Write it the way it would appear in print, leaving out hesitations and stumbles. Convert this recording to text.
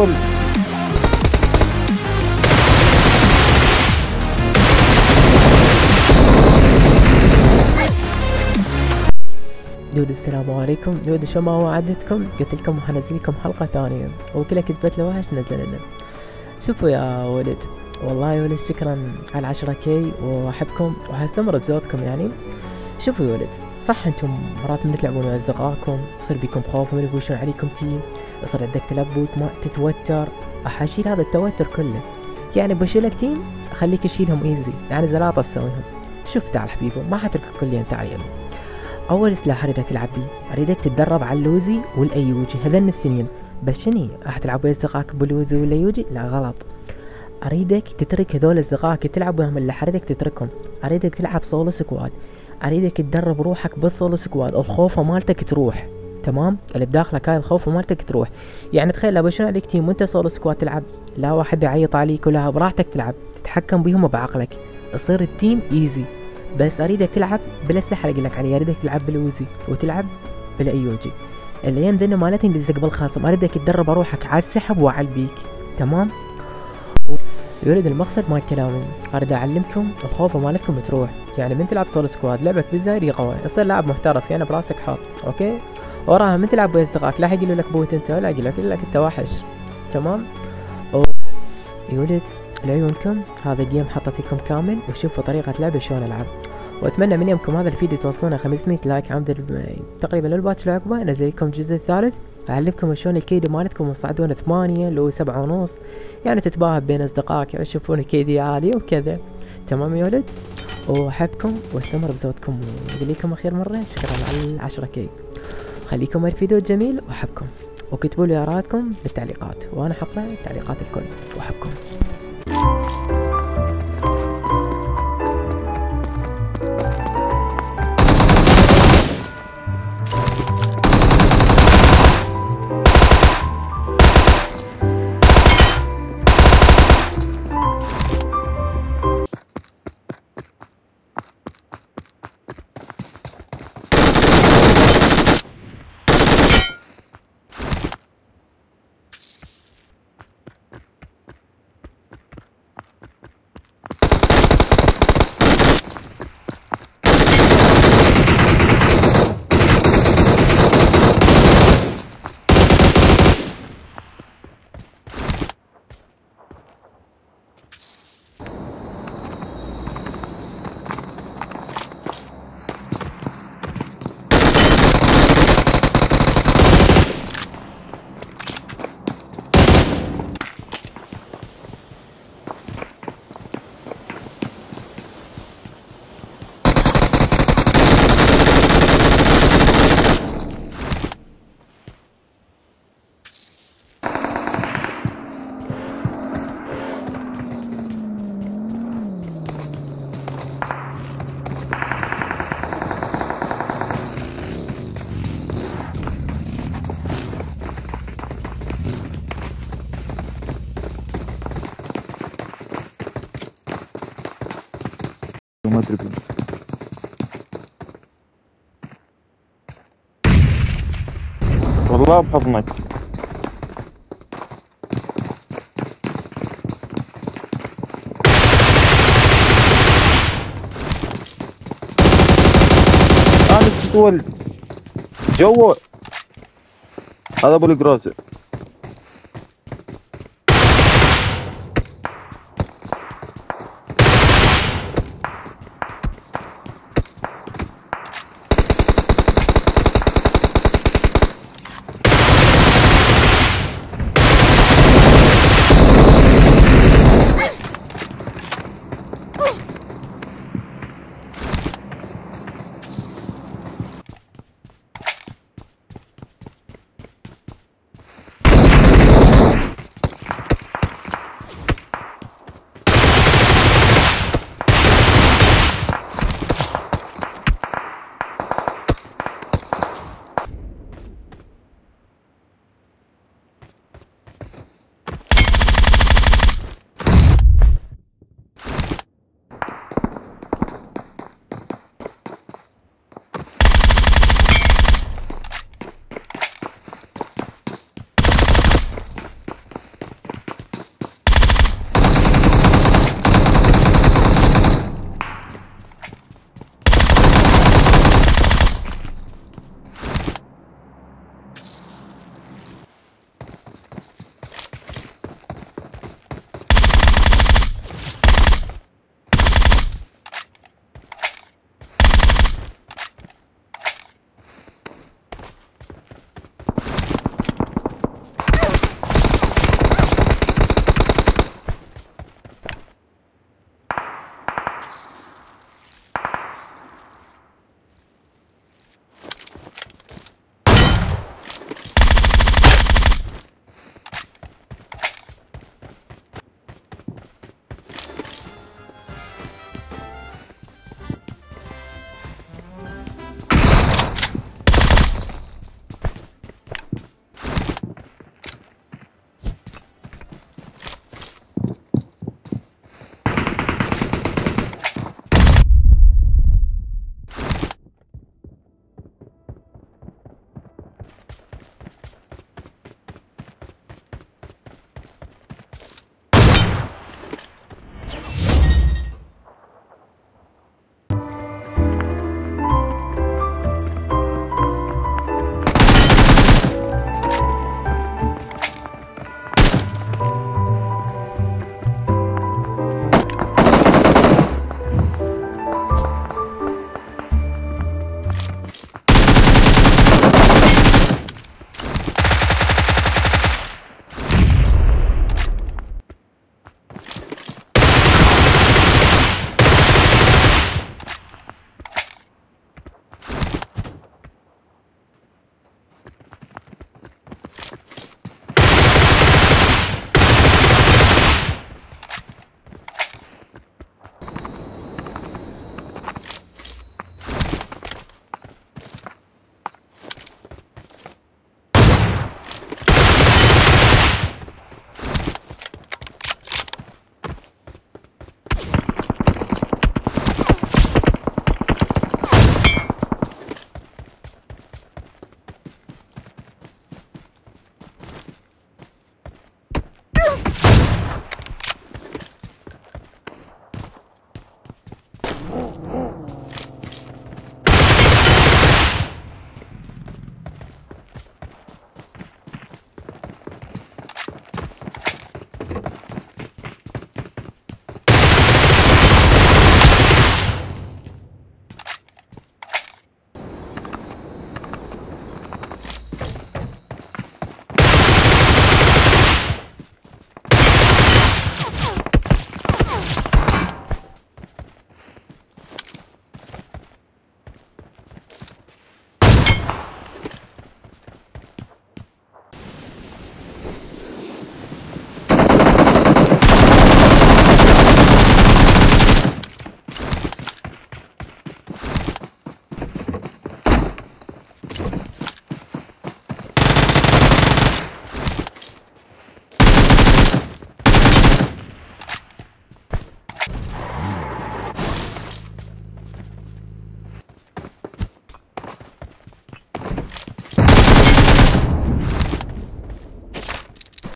ولد. دود السلام عليكم. دود شو ما وعدتكم، قلت لكم حنزل لكم حلقة ثانية وكلها كتبت له وحش نزل لنا. شوفوا يا ولد، والله يا ولد شكرا على 10K واحبكم وحستمر بزودكم يعني. شوفوا يا ولد، صح انتم مرات من تلعبون ويا اصدقائكم يصير بيكم خوف ومن يبوشون عليكم تيم، يصير عندك تلبك ما تتوتر. احاشيل هذا التوتر كله، يعني بشيلك تيم اخليك تشيلهم ايزي، يعني زلاطة تسويهم. شوف تعال حبيبي، ما حتركك كليا، تعال يلا. اول سلاح اريدك تلعب بيه، اريدك تتدرب على اللوزي والايوجي، هذين الاثنين. بس شني راح تلعب ويا اصدقائك باللوزي والايوجي؟ لا غلط، اريدك تترك هذول اصدقائك تلعب وياهم، اللي اريدك تتركهم. اريدك تلعب سولو سكواد، اريدك تدرب روحك بالسولو سكواد، الخوفه مالتك تروح. تمام، اللي بداخلك هاي الخوفه مالتك تروح. يعني تخيل لو شنو عليك تيم وانت سولو سكواد تلعب، لا واحد يعيط عليك ولا براحتك تلعب، تتحكم بيهم بعقلك، يصير التيم ايزي. بس اريدك تلعب بالاسلحه اللي اقول لك عليها، اريدك تلعب بالوزي وتلعب بالايوجي. الايام ذني مالتي دزك بالخصم، اريدك تدرب روحك على السحب وعلى البيك. تمام، يريد المقصد مال كلامي، اريد اعلمكم الخوفه مالتكم تروح. يعني من تلعب سولو سكواد لعبك بالزايد قوي، يصير لاعب محترف يعني براسك حاط، اوكي. وراها من تلعب ويا اصدقائك لا يقولوا لك بوت انت، ولا يقول لك انت وحش. تمام. يولد لعيونكم هذا جيم حطيت لكم كامل، وشوفوا طريقه لعبه شلون العب. واتمنى من يومكم هذا الفيديو توصلونا 500 لايك عمد تقريبا الباتش العقبه، انزل لكم الجزء الثالث اعلمكم شلون الكيد مالتكم وصعدون 8 لو 7 ونص، يعني تتباهى بين اصدقائك يشوفون كيدي عالي وكذا. تمام يا ولد، واحبكم واستمر بزودكم، واقول لكم اخير مره شكرا على 10K. خليكم الفيديو جميل واحبكم، وكتبوا لي ارائكم بالتعليقات، وانا حقرا تعليقات الكل، واحبكم. ما ادري والله بحضنك. انا تتولد جوا هذا ابو القراصه.